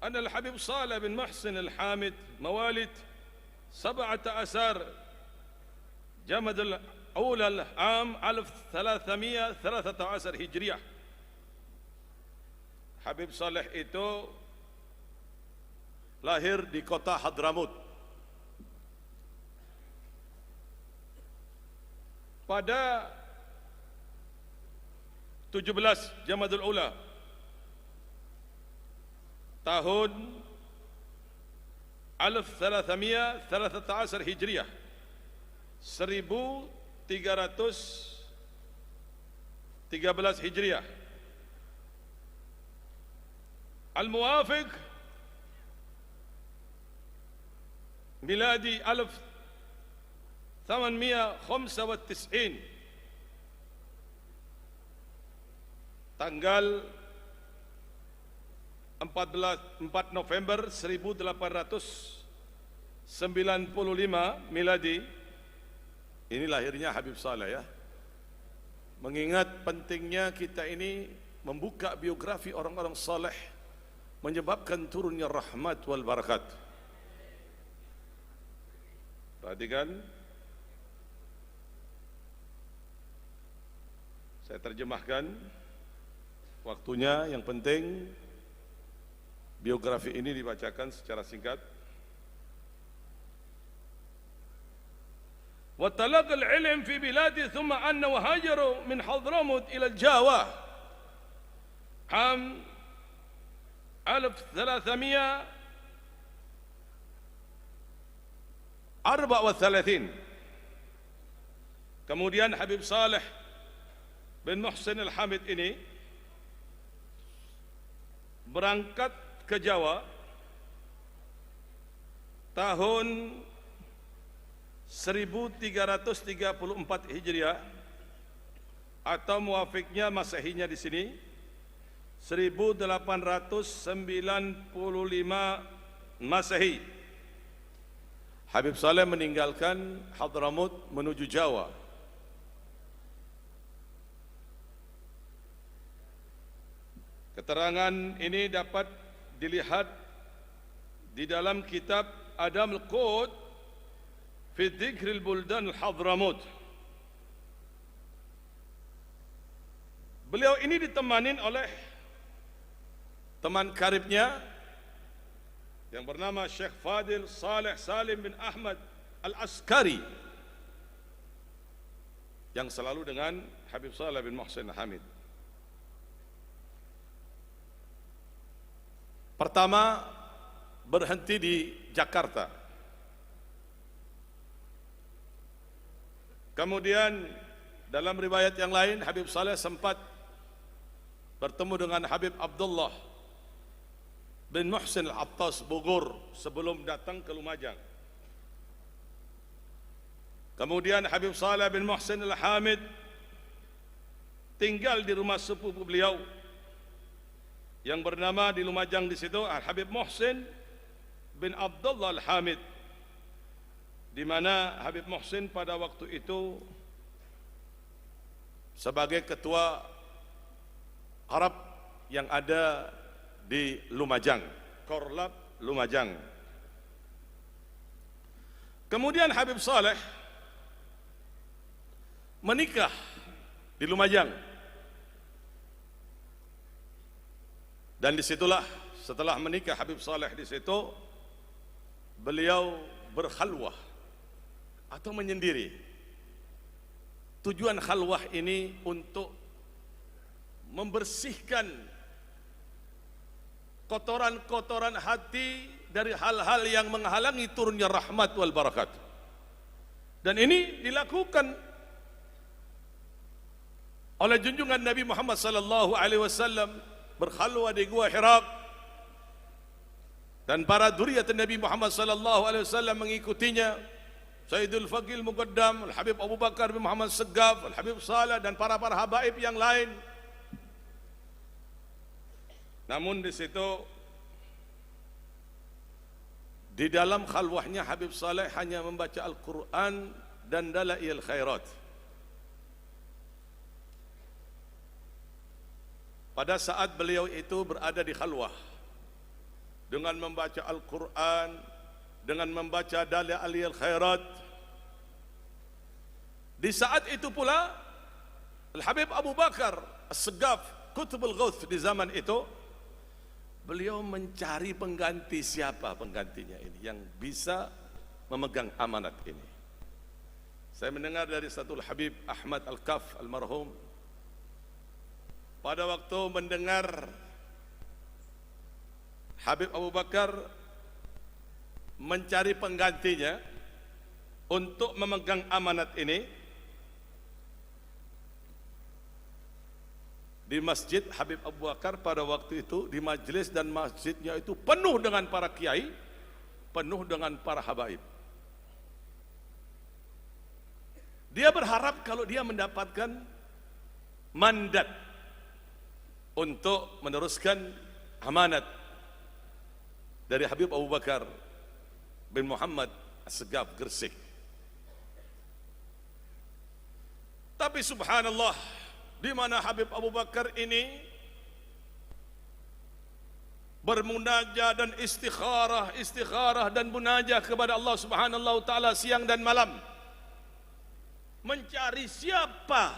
أن الحبيب صالح بن محسن الحامد مواليد 17 جماد الأول عام 1313 Hijriah. Habib Saleh itu lahir di kota Hadramut pada 17 Jamadul Ula tahun 1313 Hijriah, 1313 Hijriah, al-muwafiq miladi 1895, tanggal 4 November 1895 miladi. Ini lahirnya Habib Saleh ya. Mengingat pentingnya kita ini membuka biografi orang-orang saleh, menyebabkan turunnya rahmat wal barakat. Perhatikan, saya terjemahkan. Waktunya yang penting biografi ini dibacakan secara singkat. وتلقى العلم في بلاده ثم أنه هاجر من حضرموت إلى الجاوة عام 1334. Kemudian Habib Saleh bin Muhsin Al-Hamid ini berangkat ke Jawa tahun 1334 Hijriah, atau muafiknya Masehinya di sini 1895 Masehi. Habib Saleh meninggalkan Hadramut menuju Jawa. Keterangan ini dapat dilihat di dalam kitab Adam Al-Qud fi Dzikril Buldan Al-Hadramut. Beliau ini ditemani oleh teman karibnya yang bernama Syekh Fadil Saleh Salim bin Ahmad Al-Askari, yang selalu dengan Habib Saleh bin Muhsin Al-Hamid. Pertama berhenti di Jakarta. Kemudian dalam riwayat yang lain Habib Saleh sempat bertemu dengan Habib Abdullah bin Muhsin Al-Attas Bogor sebelum datang ke Lumajang. Kemudian Habib Saleh bin Muhsin Al-Hamid tinggal di rumah sepupu beliau yang bernama di Lumajang di situ Habib Muhsin bin Abdullah Al-Hamid, di mana Habib Muhsin pada waktu itu sebagai ketua Arab yang ada di Lumajang, Korlap Lumajang. Kemudian Habib Saleh menikah di Lumajang, dan disitulah setelah menikah Habib Saleh di situ beliau berkhalwah atau menyendiri. Tujuan khalwah ini untuk membersihkan kotoran-kotoran hati dari hal-hal yang menghalangi turunnya rahmat wal barakat. Dan ini dilakukan oleh junjungan Nabi Muhammad sallallahu alaihi wasallam, berkhalwah di Gua Hira, dan para dzurriyyat Nabi Muhammad sallallahu alaihi wasallam mengikutinya. Sayyidul Faqil Muqaddam, Al-Habib Abu Bakar bin Muhammad Segaf, Al-Habib Saleh, dan para habaib yang lain. Namun di situ, di dalam khalwahnya Habib Saleh hanya membaca Al-Quran dan dalail khairat. Pada saat beliau itu berada di khalwah dengan membaca Al-Quran, dengan membaca dalil-dalil khairat. Di saat itu pula Al-Habib Abu Bakar As-Segaf Qutbul Ghauth di zaman itu, beliau mencari pengganti. Siapa penggantinya ini yang bisa memegang amanat ini? Saya mendengar dari satu Habib Ahmad Al-Kaf almarhum, pada waktu mendengar Habib Abu Bakar mencari penggantinya untuk memegang amanat ini, di masjid Habib Abu Bakar pada waktu itu, di majelis dan masjidnya itu penuh dengan para kiai, penuh dengan para habaib. Dia berharap kalau dia mendapatkan mandat untuk meneruskan amanat dari Habib Abu Bakar bin Muhammad As-Segaf Gresik. Tapi subhanallah, di mana Habib Abu Bakar ini bermunajah dan istikharah dan munajah kepada Allah Subhanahu wa taala siang dan malam, mencari siapa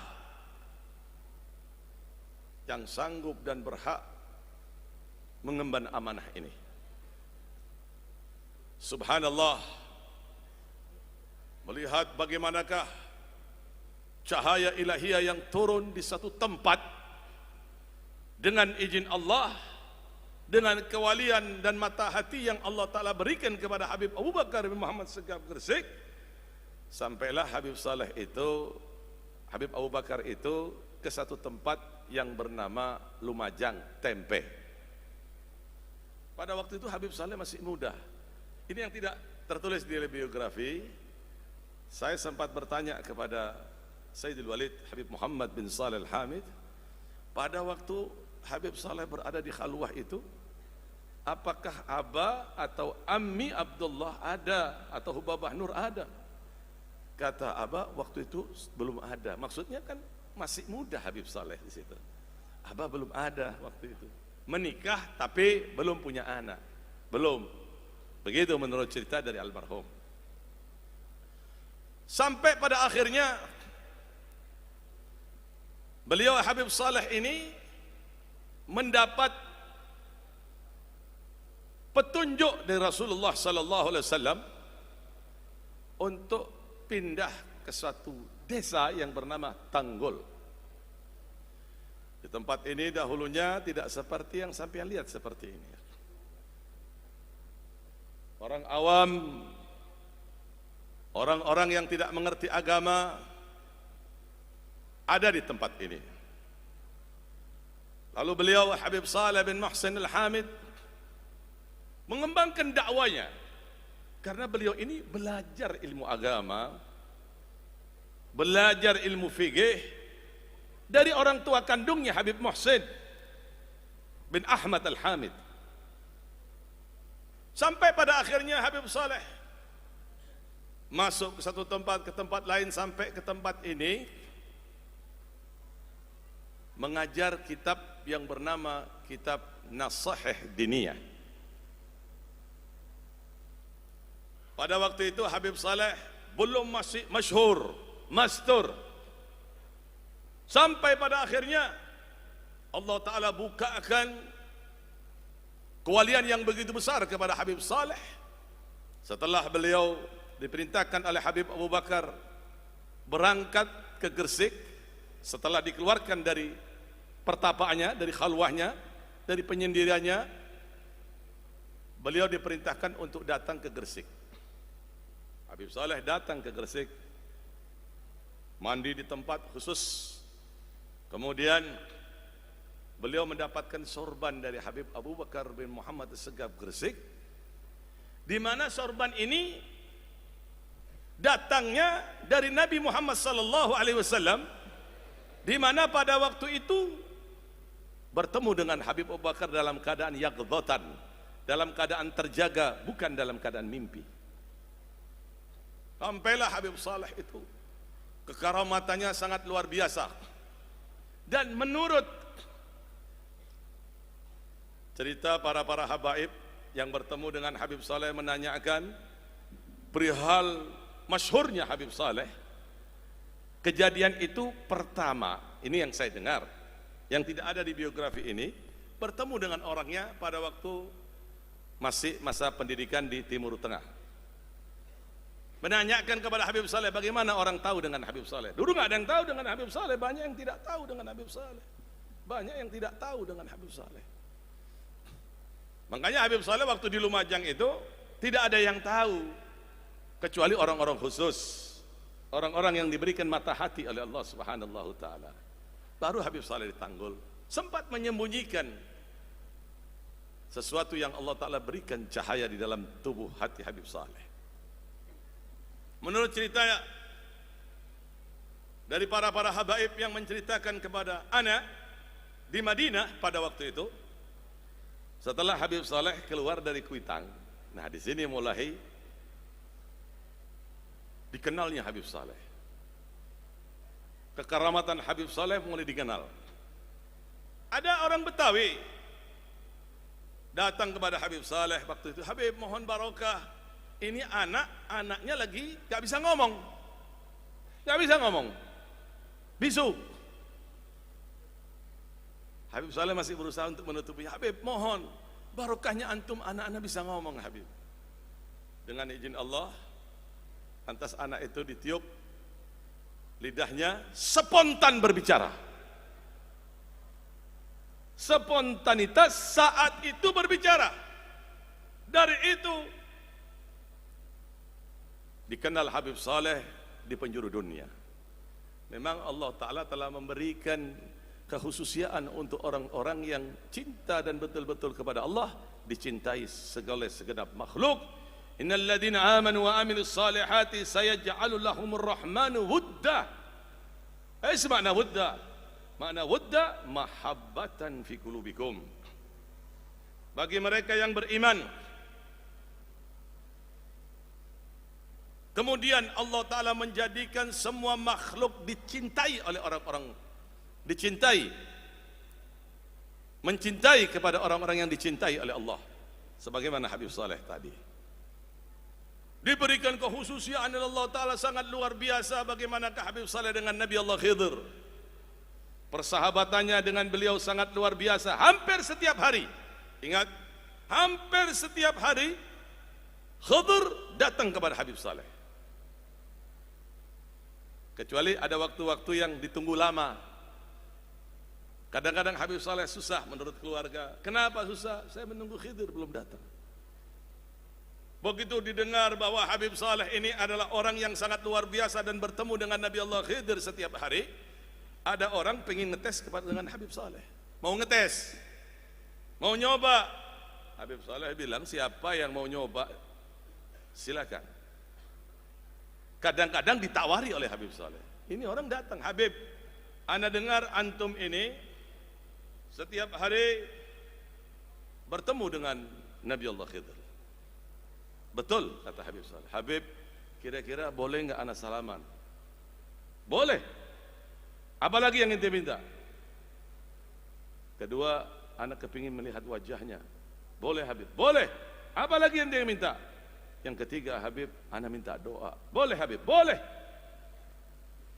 yang sanggup dan berhak mengemban amanah ini. Subhanallah, melihat bagaimanakah cahaya ilahiyah yang turun di satu tempat dengan izin Allah, dengan kewalian dan mata hati yang Allah Ta'ala berikan kepada Habib Abu Bakar bin Muhammad Segaf Gresik, sampailah Habib Saleh itu, Habib Abu Bakar itu ke satu tempat yang bernama Lumajang Tempe. Pada waktu itu Habib Saleh masih muda. Ini yang tidak tertulis di biografi. Saya sempat bertanya kepada Sayyidul Walid Habib Muhammad bin Saleh Al-Hamid, pada waktu Habib Saleh berada di khalwah itu, apakah Aba atau Ammi Abdullah ada atau Hubabah Nur ada? Kata Aba, waktu itu belum ada. Maksudnya kan masih muda Habib Saleh di situ. Aba belum ada waktu itu. Menikah tapi belum punya anak. Belum. Begitu menurut cerita dari almarhum. Sampai pada akhirnya beliau Habib Saleh ini mendapat petunjuk dari Rasulullah sallallahu alaihi wasallam untuk pindah ke suatu desa yang bernama Tanggul. Di tempat ini dahulunya tidak seperti yang sampean lihat seperti ini. Orang awam, orang-orang yang tidak mengerti agama ada di tempat ini. Lalu beliau Habib Saleh bin Muhsin Al-Hamid mengembangkan dakwanya, karena beliau ini belajar ilmu agama, belajar ilmu fikih dari orang tua kandungnya Habib Muhsin bin Ahmad Al-Hamid. Sampai pada akhirnya Habib Saleh masuk ke satu tempat, ke tempat lain, sampai ke tempat ini mengajar kitab yang bernama kitab Nasahih Diniyah. Pada waktu itu Habib Saleh belum masih masyhur, mastur. Sampai pada akhirnya Allah Ta'ala bukakan kewalian yang begitu besar kepada Habib Saleh. Setelah beliau diperintahkan oleh Habib Abu Bakar berangkat ke Gresik, setelah dikeluarkan dari pertapaannya, dari khalwahnya, dari penyendiriannya, beliau diperintahkan untuk datang ke Gresik. Habib Saleh datang ke Gresik, mandi di tempat khusus. Kemudian beliau mendapatkan sorban dari Habib Abu Bakar bin Muhammad As-Segaf Gresik, di mana sorban ini datangnya dari Nabi Muhammad sallallahu alaihi wasallam, di mana pada waktu itu bertemu dengan Habib Abu Bakar dalam keadaan yaqdhatan, dalam keadaan terjaga, bukan dalam keadaan mimpi. Sampailah Habib Saleh itu, kekaramatannya sangat luar biasa. Dan menurut cerita para habaib yang bertemu dengan Habib Saleh menanyakan perihal masyhurnya Habib Saleh. Kejadian itu pertama, ini yang saya dengar, yang tidak ada di biografi ini, bertemu dengan orangnya pada waktu masih masa pendidikan di Timur Tengah. Menanyakan kepada Habib Saleh, bagaimana orang tahu dengan Habib Saleh? Dulu nggak ada yang tahu dengan Habib Saleh, banyak yang tidak tahu dengan Habib Saleh. Banyak yang tidak tahu dengan Habib Saleh. Makanya Habib Saleh waktu di Lumajang itu tidak ada yang tahu kecuali orang-orang khusus, orang-orang yang diberikan mata hati oleh Allah Subhanahu wa taala. Baru Habib Saleh ditanggul, sempat menyembunyikan sesuatu yang Allah taala berikan cahaya di dalam tubuh hati Habib Saleh. Menurut cerita dari para habaib yang menceritakan kepada ana di Madinah pada waktu itu, setelah Habib Saleh keluar dari Kuitang, nah di sini mulai dikenalnya Habib Saleh. Kekeramatan Habib Saleh mulai dikenal. Ada orang Betawi datang kepada Habib Saleh waktu itu, Habib mohon barokah, ini anaknya lagi gak bisa ngomong, bisu. Habib Saleh masih berusaha untuk menutupinya. Habib mohon barokahnya antum, anak-anak bisa ngomong Habib. Dengan izin Allah, lantas anak itu ditiup lidahnya, spontan berbicara. Spontanitas saat itu berbicara. Dari itu dikenal Habib Saleh di penjuru dunia. Memang Allah Ta'ala telah memberikan kekhususiaan untuk orang-orang yang cinta dan betul-betul kepada Allah, dicintai segala segenap makhluk. Innal ladzina amanu wa amilus salihati sayaj'alu lahumur rahmanu wudda. Makna wudda? Makna wudda mahabbatan fi qulubikum. Bagi mereka yang beriman, kemudian Allah Ta'ala menjadikan semua makhluk dicintai oleh orang-orang, mencintai kepada orang-orang yang dicintai oleh Allah, sebagaimana Habib Saleh tadi diberikan kekhususian oleh Allah Ta'ala sangat luar biasa. Bagaimanakah Habib Saleh dengan Nabi Allah Khidir, persahabatannya dengan beliau sangat luar biasa. Hampir setiap hari, ingat, hampir setiap hari Khidir datang kepada Habib Saleh, kecuali ada waktu-waktu yang ditunggu lama. Kadang-kadang Habib Saleh susah menurut keluarga. Kenapa susah? Saya menunggu Khidir belum datang. Begitu didengar bahwa Habib Saleh ini adalah orang yang sangat luar biasa dan bertemu dengan Nabi Allah Khidir setiap hari, ada orang pengen ngetes kepada dengan Habib Saleh. Mau ngetes, mau nyoba. Habib Saleh bilang, siapa yang mau nyoba silakan. Kadang-kadang ditawari oleh Habib Saleh. Ini orang datang, Habib, ana dengar antum ini setiap hari bertemu dengan Nabi Allah Khidir. Betul, kata Habib Saleh. Habib, kira-kira boleh nggak ana salaman? Boleh. Apalagi yang ente minta? Kedua, anak kepingin melihat wajahnya. Boleh Habib, boleh. Apalagi yang dia minta? Yang ketiga, Habib, ana minta doa. Boleh Habib, boleh.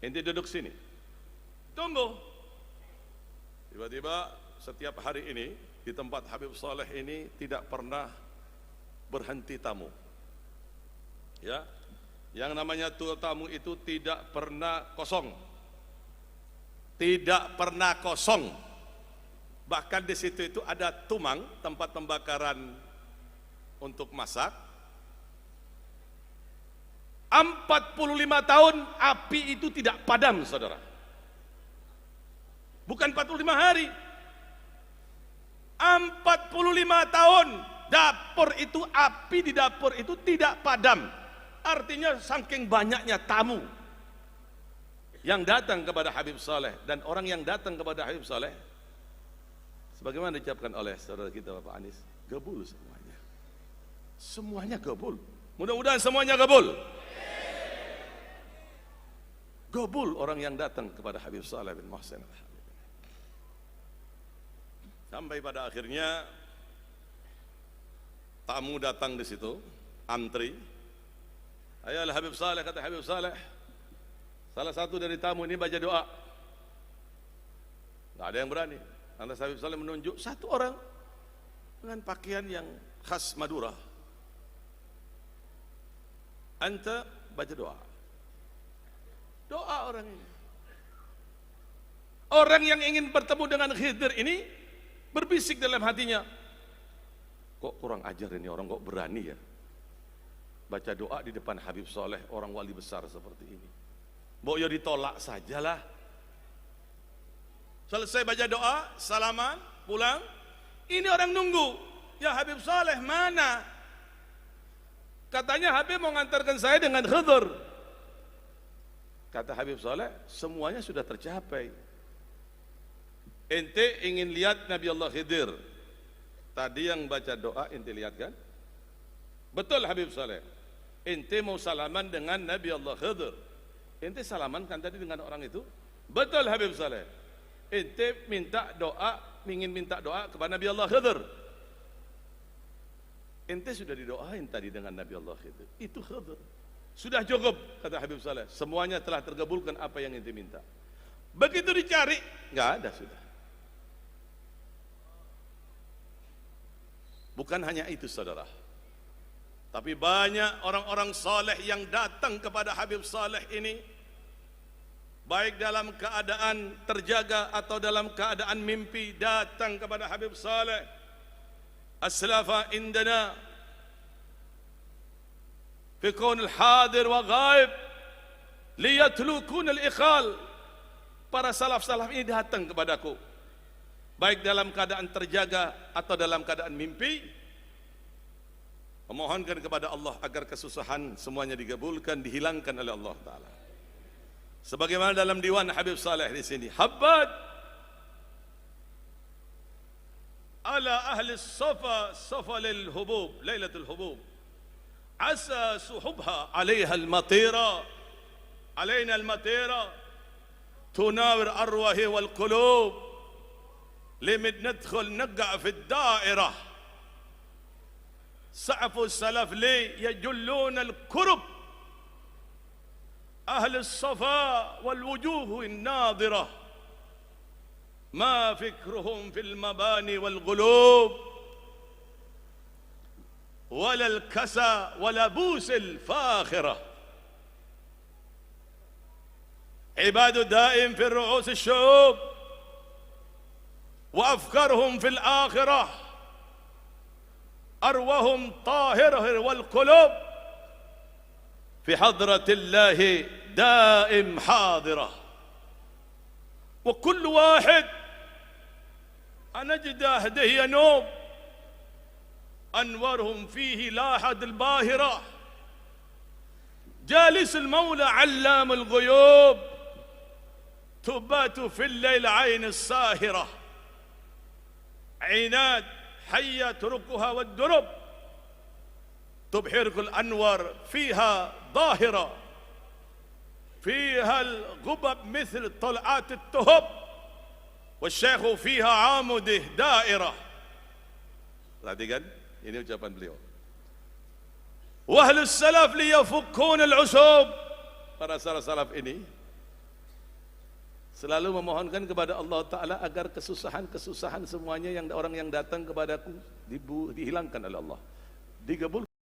Ente duduk sini, tunggu. Tiba-tiba setiap hari ini di tempat Habib Saleh ini tidak pernah berhenti tamu. Ya, yang namanya tamu itu tidak pernah kosong, tidak pernah kosong. Bahkan di situ itu ada tumang, tempat pembakaran untuk masak. 45 tahun api itu tidak padam, saudara. Bukan 45 hari, 45 tahun dapur itu, api di dapur itu tidak padam. Artinya saking banyaknya tamu yang datang kepada Habib Saleh, dan orang yang datang kepada Habib Saleh sebagaimana diucapkan oleh saudara kita Bapak Anis, gabul semuanya. Semuanya gabul. Mudah-mudahan semuanya gabul. Gabul orang yang datang kepada Habib Saleh bin Muhsin Al-Habib. Sampai pada akhirnya tamu datang di situ, antri. Ayolah Habib Saleh, kata Habib Saleh. Salah satu dari tamu ini baca doa. Nggak ada yang berani. Lantas Habib Saleh menunjuk satu orang dengan pakaian yang khas Madura. Anta baca doa. Doa orang ini. Orang yang ingin bertemu dengan Khidir ini berbisik dalam hatinya, kok kurang ajar ini orang, kok berani ya baca doa di depan Habib Saleh, orang wali besar seperti ini. Mbok ya ditolak sajalah. Selesai baca doa, salaman, pulang. Ini orang nunggu. Ya Habib Saleh mana? Katanya Habib mau ngantarkan saya dengan Khidir. Kata Habib Saleh, semuanya sudah tercapai. Ente ingin lihat Nabi Allah Khidir. Tadi yang baca doa ente lihat kan? Betul Habib Saleh. Ente mau salaman dengan Nabi Allah Khidir. Ente salaman kan tadi dengan orang itu? Betul Habib Saleh. Ente minta doa, ingin minta doa kepada Nabi Allah Khidir. Ente sudah didoain tadi dengan Nabi Allah Khidir. Itu Khidir. Sudah cukup, kata Habib Saleh. Semuanya telah tergabulkan apa yang ente minta. Begitu dicari, nggak ada sudah. Bukan hanya itu saudara, tapi banyak orang-orang saleh yang datang kepada Habib Saleh ini, baik dalam keadaan terjaga atau dalam keadaan mimpi, datang kepada Habib Saleh. As-salafa indana fi kaun al-hadir wa ghaib liyatlukun al-ikhal. Para salaf-salaf ini datang kepadaku, baik dalam keadaan terjaga atau dalam keadaan mimpi, memohonkan kepada Allah agar kesusahan semuanya digabulkan, dihilangkan oleh Allah Ta'ala. Sebagaimana dalam diwan Habib Saleh di sini, Habbad ala ahli safa safa lil hubub, lailatul hubub, asa suhubha alaiha al-matira, alaina al-matira tunawir arwahi wal qulub. لمن ندخل نقع في الدائرة سعف السلف لي يجلون الكرب أهل الصفاء والوجوه الناظرة ما فكرهم في المباني والقلوب ولا الكسى ولا بوس الفاخرة عباد دائم في رؤوس الشعوب وأفكارهم في الآخرة أرواهم طاهرة والقلوب في حضرة الله دائم حاضرة. وكل واحد أنجد أهده ينوب أنوارهم فيه لاحد الباهرة جالس المولى علام الغيوب تبات في الليل عين الساهرة عناد حية تركها والدرب تبحرك الأنوار فيها ظاهرة فيها الغبب مثل طلعات التهب والشيخ فيها عامده دائرة. Perhatikan, ini ucapan beliau. Wahlus salaf liyafukun al-usub. Para salaf ini selalu memohonkan kepada Allah Ta'ala agar kesusahan-kesusahan semuanya yang orang yang datang kepadaku dihilangkan oleh Allah, digabulkan